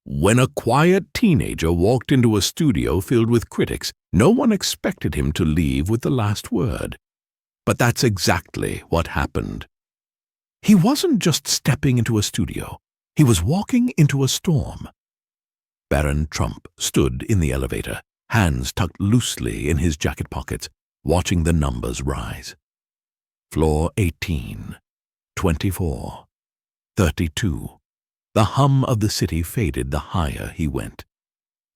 When a quiet teenager walked into a studio filled with critics, no one expected him to leave with the last word. But that's exactly what happened. He wasn't just stepping into a studio. He was walking into a storm. Barron Trump stood in the elevator, hands tucked loosely in his jacket pockets, watching the numbers rise. Floor 18, 24, 32. The hum of the city faded the higher he went.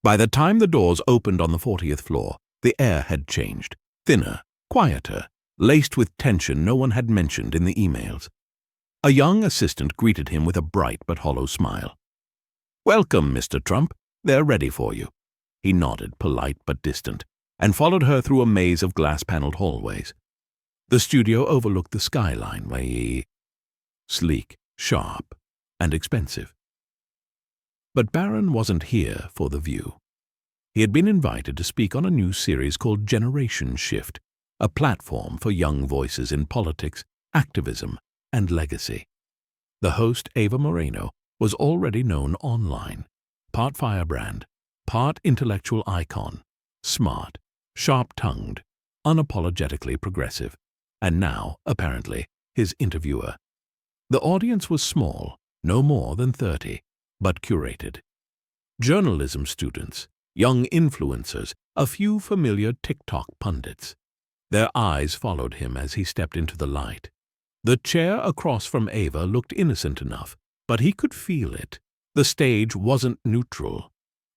By the time the doors opened on the 40th floor, the air had changed, thinner, quieter, laced with tension no one had mentioned in the emails. A young assistant greeted him with a bright but hollow smile. "Welcome, Mr. Trump. They're ready for you." He nodded, polite but distant, and followed her through a maze of glass-paneled hallways. The studio overlooked the skyline, sleek, sharp, and expensive. But Barron wasn't here for the view. He had been invited to speak on a new series called Generation Shift, a platform for young voices in politics, activism, and legacy. The host, Ava Moreno, was already known online, part firebrand, part intellectual icon, smart, sharp-tongued, unapologetically progressive, and now, apparently, his interviewer. The audience was small, no more than 30, but curated. Journalism students, young influencers, a few familiar TikTok pundits. Their eyes followed him as he stepped into the light. The chair across from Ava looked innocent enough, but he could feel it. The stage wasn't neutral.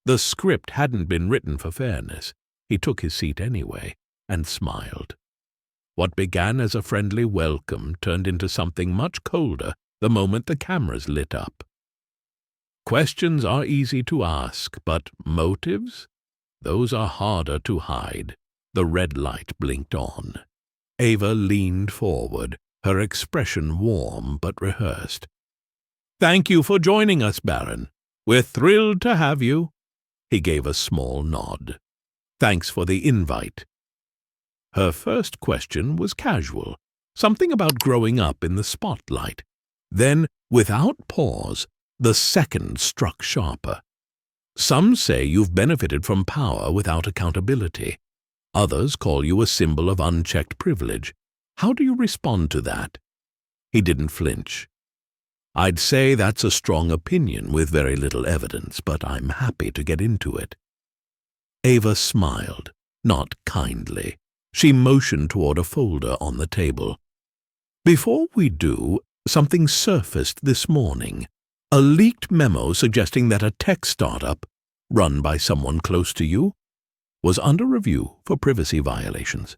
The script hadn't been written for fairness. He took his seat anyway and smiled. What began as a friendly welcome turned into something much colder the moment the cameras lit up. Questions are easy to ask, but motives? Those are harder to hide. The red light blinked on. Ava leaned forward, her expression warm but rehearsed. "Thank you for joining us, Barron. We're thrilled to have you." He gave a small nod. "Thanks for the invite." Her first question was casual, something about growing up in the spotlight. Then, without pause, the second struck sharper. "Some say you've benefited from power without accountability. Others call you a symbol of unchecked privilege. How do you respond to that?" He didn't flinch. "I'd say that's a strong opinion with very little evidence, but I'm happy to get into it." Ava smiled, not kindly. She motioned toward a folder on the table. "Before we do, something surfaced this morning. A leaked memo suggesting that a tech startup, run by someone close to you, was under review for privacy violations.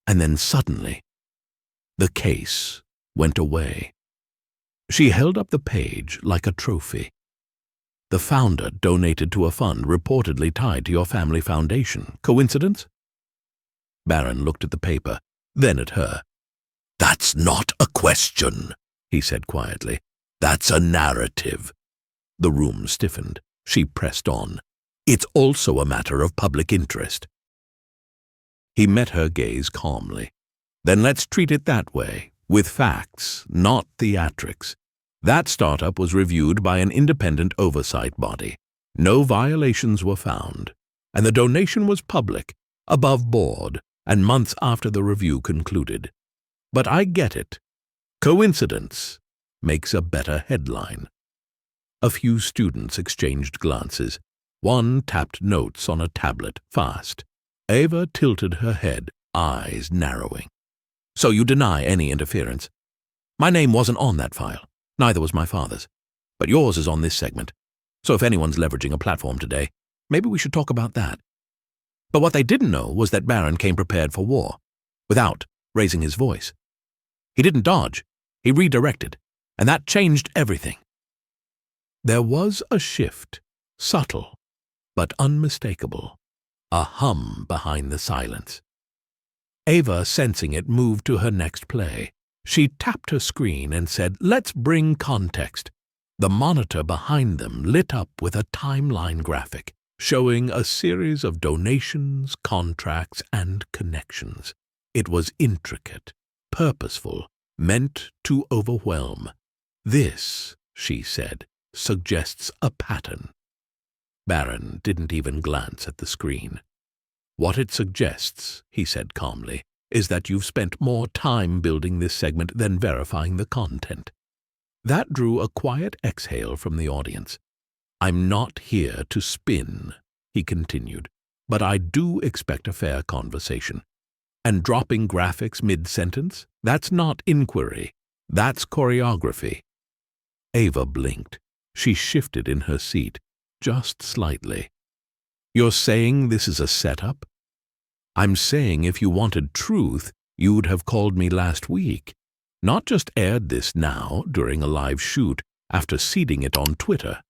And then suddenly, the case went away." She held up the page like a trophy. "The founder donated to a fund reportedly tied to your family foundation. Coincidence?" Barron looked at the paper, then at her. "That's not a question," he said quietly. "That's a narrative." The room stiffened. She pressed on. "It's also a matter of public interest." He met her gaze calmly. "Then let's treat it that way, with facts, not theatrics. That startup was reviewed by an independent oversight body. No violations were found, and the donation was public, above board, and months after the review concluded. But I get it. Coincidence makes a better headline." A few students exchanged glances. One tapped notes on a tablet fast. Ava tilted her head, eyes narrowing. "So you deny any interference?" "My name wasn't on that file. Neither was my father's. But yours is on this segment. So if anyone's leveraging a platform today, maybe we should talk about that." But what they didn't know was that Barron came prepared for war, without raising his voice. He didn't dodge. He redirected. And that changed everything. There was a shift, subtle but unmistakable, a hum behind the silence. Ava, sensing it, moved to her next play. She tapped her screen and said, "Let's bring context." The monitor behind them lit up with a timeline graphic, showing a series of donations, contracts, and connections. It was intricate, purposeful, meant to overwhelm. "This," she said, "suggests a pattern. Barron didn't even glance at the screen. "What it suggests," he said calmly, "is that you've spent more time building this segment than verifying the content." That drew a quiet exhale from the audience. "I'm not here to spin," he continued, "but I do expect a fair conversation. And dropping graphics mid-sentence, that's not inquiry, that's choreography." Ava blinked. She shifted in her seat, just slightly. "You're saying this is a setup?" "I'm saying if you wanted truth, you'd have called me last week, not just aired this now during a live shoot after seeding it on Twitter."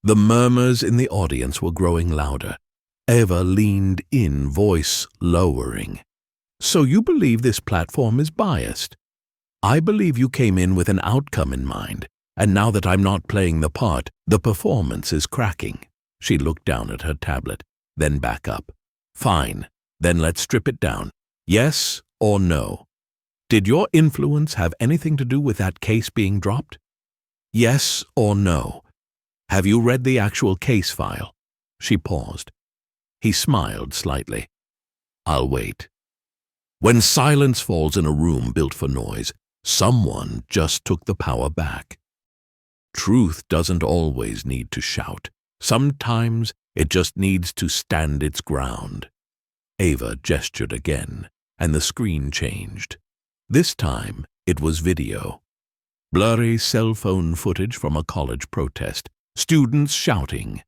The murmurs in the audience were growing louder. Ava leaned in, voice lowering. "So you believe this platform is biased? I believe you came in with an outcome in mind, and now that I'm not playing the part, the performance is cracking." She looked down at her tablet, then back up. "Fine, then let's strip it down. Yes or no? Did your influence have anything to do with that case being dropped? Yes or no? Have you read the actual case file?" She paused. He smiled slightly. "I'll wait." When silence falls in a room built for noise, someone just took the power back. Truth doesn't always need to shout. Sometimes it just needs to stand its ground. Ava gestured again, and the screen changed. This time it was video. Blurry cell phone footage from a college protest, students shouting,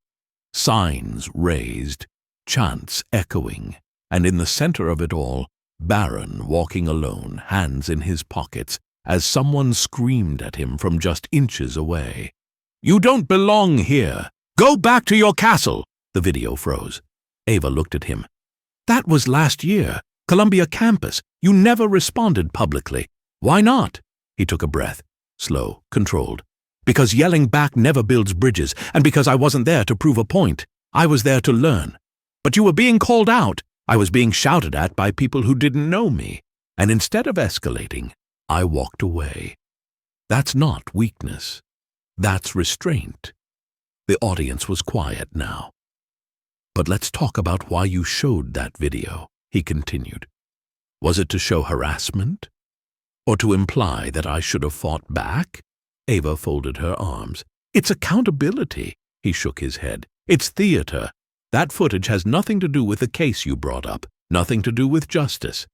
signs raised, chants echoing, and in the center of it all, Barron walking alone, hands in his pockets, as someone screamed at him from just inches away. "You don't belong here! Go back to your castle!" The video froze. Ava looked at him. "That was last year, Columbia campus. You never responded publicly. Why not?" He took a breath, slow, controlled. "Because yelling back never builds bridges, and because I wasn't there to prove a point. I was there to learn. But you were being called out. I was being shouted at by people who didn't know me, and instead of escalating, I walked away. That's not weakness. That's restraint." The audience was quiet now. "But let's talk about why you showed that video," he continued. "Was it to show harassment? Or to imply that I should have fought back?" Ava folded her arms. "It's accountability," he shook his head. "It's theater. That footage has nothing to do with the case you brought up, nothing to do with justice.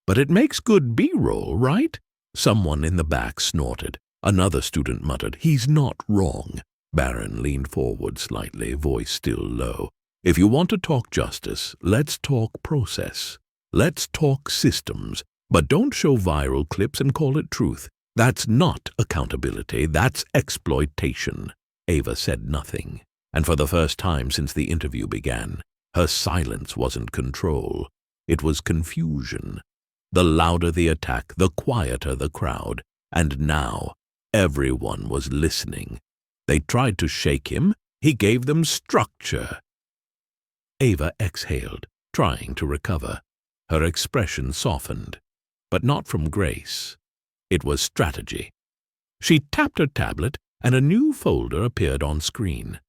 But it makes good B-roll, right?" Someone in the back snorted. Another student muttered, "He's not wrong." Barron leaned forward slightly, voice still low. "If you want to talk justice, let's talk process. Let's talk systems. But don't show viral clips and call it truth. That's not accountability, that's exploitation." Ava said nothing. And for the first time since the interview began, her silence wasn't control. It was confusion. The louder the attack, the quieter the crowd. And now, everyone was listening. They tried to shake him. He gave them structure. Ava exhaled, trying to recover. Her expression softened, but not from grace. It was strategy. She tapped her tablet, and a new folder appeared on screen.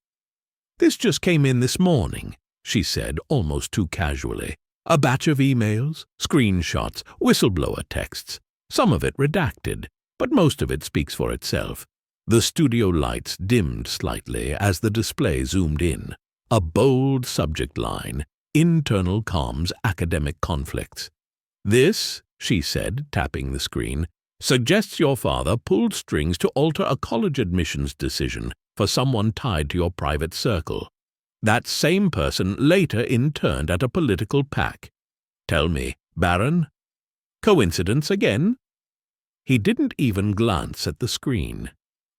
"This just came in this morning," she said, almost too casually. "A batch of emails, screenshots, whistleblower texts. Some of it redacted, but most of it speaks for itself." The studio lights dimmed slightly as the display zoomed in. A bold subject line, internal comms academic conflicts. "This," she said, tapping the screen, "suggests your father pulled strings to alter a college admissions decision for someone tied to your private circle. That same person later interned at a political PAC. Tell me, Barron? Coincidence again?" He didn't even glance at the screen.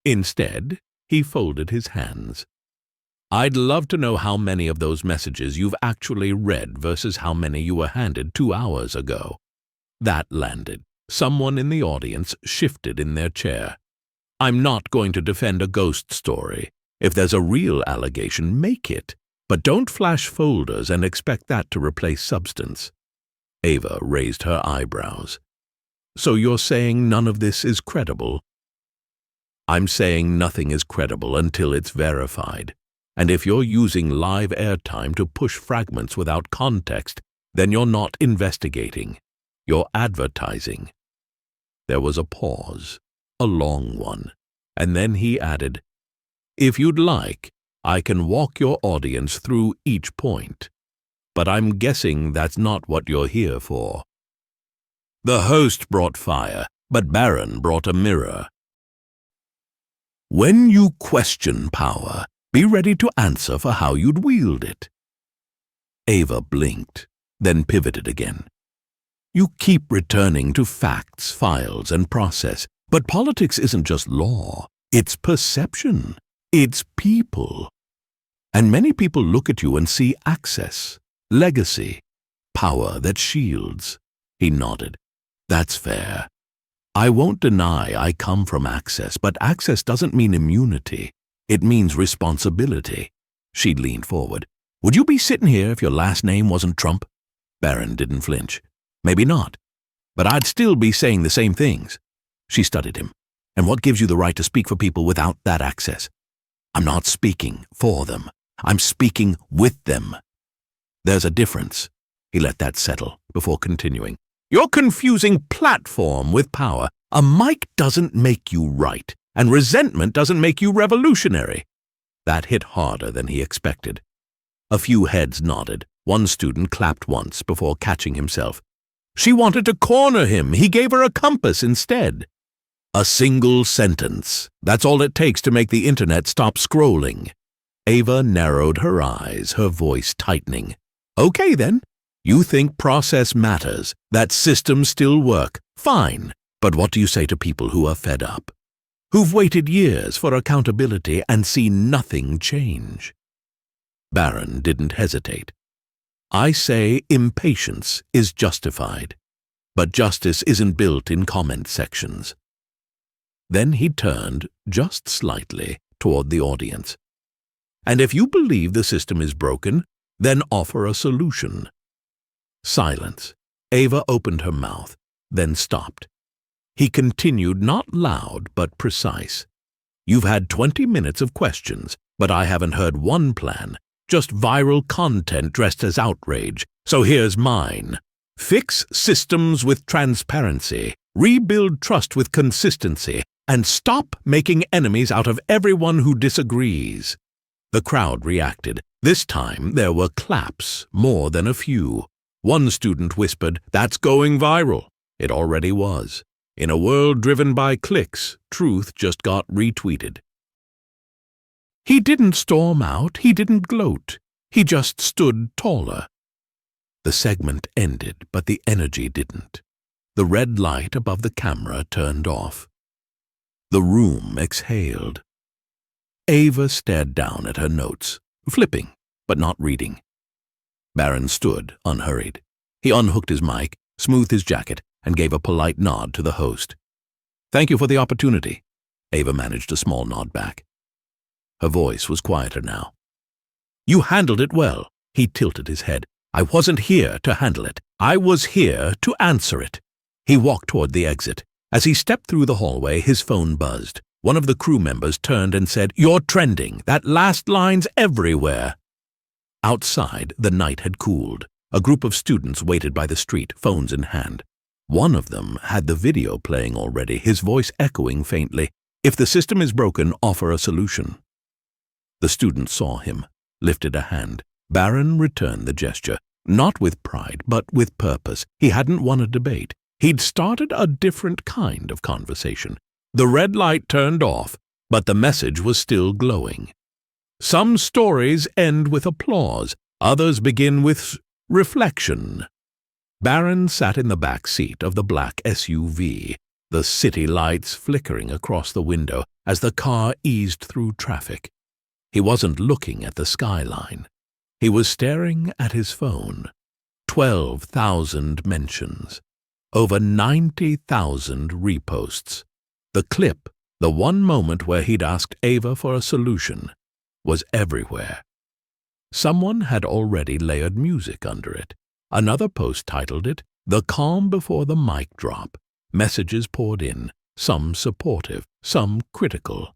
Instead, he folded his hands. "I'd love to know how many of those messages you've actually read versus how many you were handed 2 hours ago." That landed. Someone in the audience shifted in their chair. "I'm not going to defend a ghost story. If there's a real allegation, make it. But don't flash folders and expect that to replace substance." Ava raised her eyebrows. "So you're saying none of this is credible?" "I'm saying nothing is credible until it's verified. And if you're using live airtime to push fragments without context, then you're not investigating. You're advertising. There was a pause, a long one, and then he added, "If you'd like, I can walk your audience through each point. But I'm guessing that's not what you're here for." The host brought fire, but Barron brought a mirror. When you question power, be ready to answer for how you'd wield it. Ava blinked, then pivoted again. You keep returning to facts, files, and process, but politics isn't just law. It's perception. It's people. And many people look at you and see access, legacy, power that shields. He nodded. That's fair. I won't deny I come from access, but access doesn't mean immunity. It means responsibility. She leaned forward. Would you be sitting here if your last name wasn't Trump? Barron didn't flinch. Maybe not. But I'd still be saying the same things. She studied him. And what gives you the right to speak for people without that access? I'm not speaking for them. I'm speaking with them. There's a difference. He let that settle before continuing. You're confusing platform with power. A mic doesn't make you right, and resentment doesn't make you revolutionary. That hit harder than he expected. A few heads nodded. One student clapped once before catching himself. She wanted to corner him. He gave her a compass instead. A single sentence. That's all it takes to make the internet stop scrolling. Ava narrowed her eyes, her voice tightening. Okay then. You think process matters, that systems still work. Fine. But what do you say to people who are fed up? Who've waited years for accountability and seen nothing change? Barron didn't hesitate. I say impatience is justified, but justice isn't built in comment sections. Then he turned, just slightly, toward the audience. And if you believe the system is broken, then offer a solution. Silence. Ava opened her mouth, then stopped. He continued, not loud but precise. You've had 20 minutes of questions, but I haven't heard one plan, just viral content dressed as outrage. So here's mine. Fix systems with transparency, rebuild trust with consistency, and stop making enemies out of everyone who disagrees. The crowd reacted. This time there were claps, more than a few. One student whispered, "That's going viral." It already was. In a world driven by clicks, truth just got retweeted. He didn't storm out, he didn't gloat. He just stood taller. The segment ended, but the energy didn't. The red light above the camera turned off. The room exhaled. Ava stared down at her notes, flipping, but not reading. Barron stood, unhurried. He unhooked his mic, smoothed his jacket, and gave a polite nod to the host. "Thank you for the opportunity." Ava managed a small nod back. Her voice was quieter now. "You handled it well." He tilted his head. "I wasn't here to handle it. I was here to answer it." He walked toward the exit. As he stepped through the hallway, his phone buzzed. One of the crew members turned and said, "You're trending. That last line's everywhere." Outside, the night had cooled. A group of students waited by the street, phones in hand. One of them had the video playing already, his voice echoing faintly. "If the system is broken, offer a solution." The student saw him, lifted a hand. Barron returned the gesture, not with pride, but with purpose. He hadn't won a debate. He'd started a different kind of conversation. The red light turned off, but the message was still glowing. Some stories end with applause, others begin with reflection. Barron sat in the back seat of the black SUV, the city lights flickering across the window as the car eased through traffic. He wasn't looking at the skyline. He was staring at his phone. 12,000 mentions. Over 90,000 reposts. The clip, the one moment where he'd asked Ava for a solution, was everywhere. Someone had already layered music under it. Another post titled it, "The Calm Before the Mic Drop." Messages poured in, some supportive, some critical.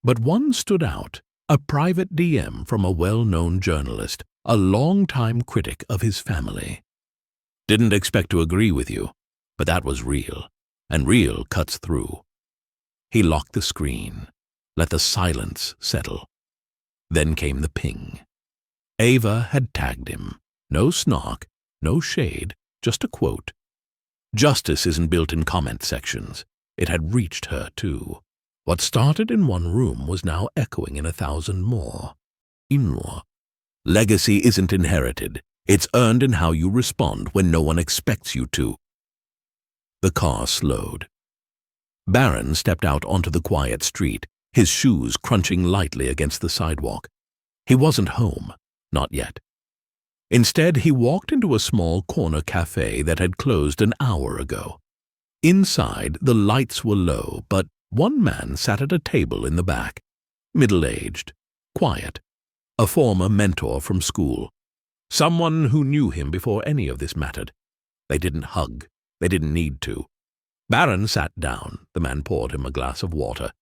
But one stood out, A private DM from a well-known journalist, a long-time critic of his family. Didn't expect to agree with you, but that was real, and real cuts through. He locked the screen, let the silence settle. Then came the ping. Ava had tagged him. No snark, no shade, just a quote. Justice isn't built in comment sections. It had reached her, too. What started in one room was now echoing in 1,000 more. Inua. Legacy isn't inherited. It's earned in how you respond when no one expects you to. The car slowed. Barron stepped out onto the quiet street, his shoes crunching lightly against the sidewalk. He wasn't home, not yet. Instead, he walked into a small corner cafe that had closed an hour ago. Inside, the lights were low, but one man sat at a table in the back, middle-aged, quiet, a former mentor from school, someone who knew him before any of this mattered. They didn't hug. They didn't need to. Barron sat down. The man poured him a glass of water.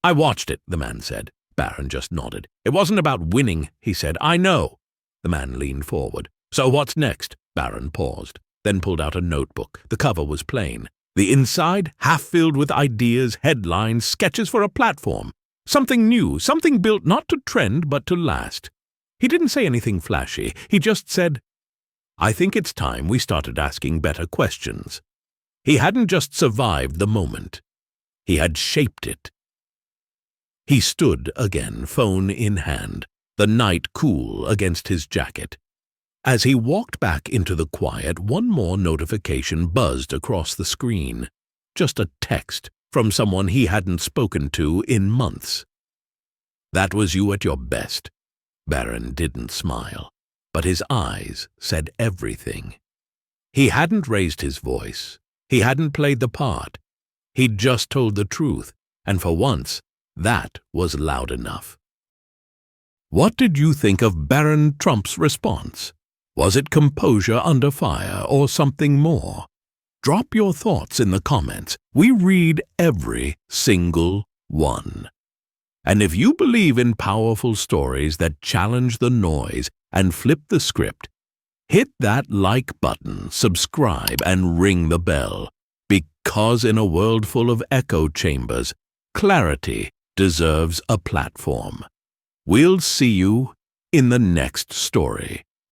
"I watched it," the man said. Barron just nodded. "It wasn't about winning," he said. "I know." The man leaned forward. "So what's next?" Barron paused, then pulled out a notebook. The cover was plain. The inside, half filled with ideas, headlines, sketches for a platform. Something new, something built not to trend but to last. He didn't say anything flashy. He just said, "I think it's time we started asking better questions." He hadn't just survived the moment. He had shaped it. He stood again, phone in hand, the night cool against his jacket. As he walked back into the quiet, one more notification buzzed across the screen. Just a text from someone he hadn't spoken to in months. "That was you at your best." Barron didn't smile, but his eyes said everything. He hadn't raised his voice. He hadn't played the part. He'd just told the truth, and for once, that was loud enough. What did you think of Barron Trump's response? Was it composure under fire or something more? Drop your thoughts in the comments. We read every single one. And if you believe in powerful stories that challenge the noise and flip the script, hit that like button, subscribe, and ring the bell. Because in a world full of echo chambers, clarity deserves a platform. We'll see you in the next story.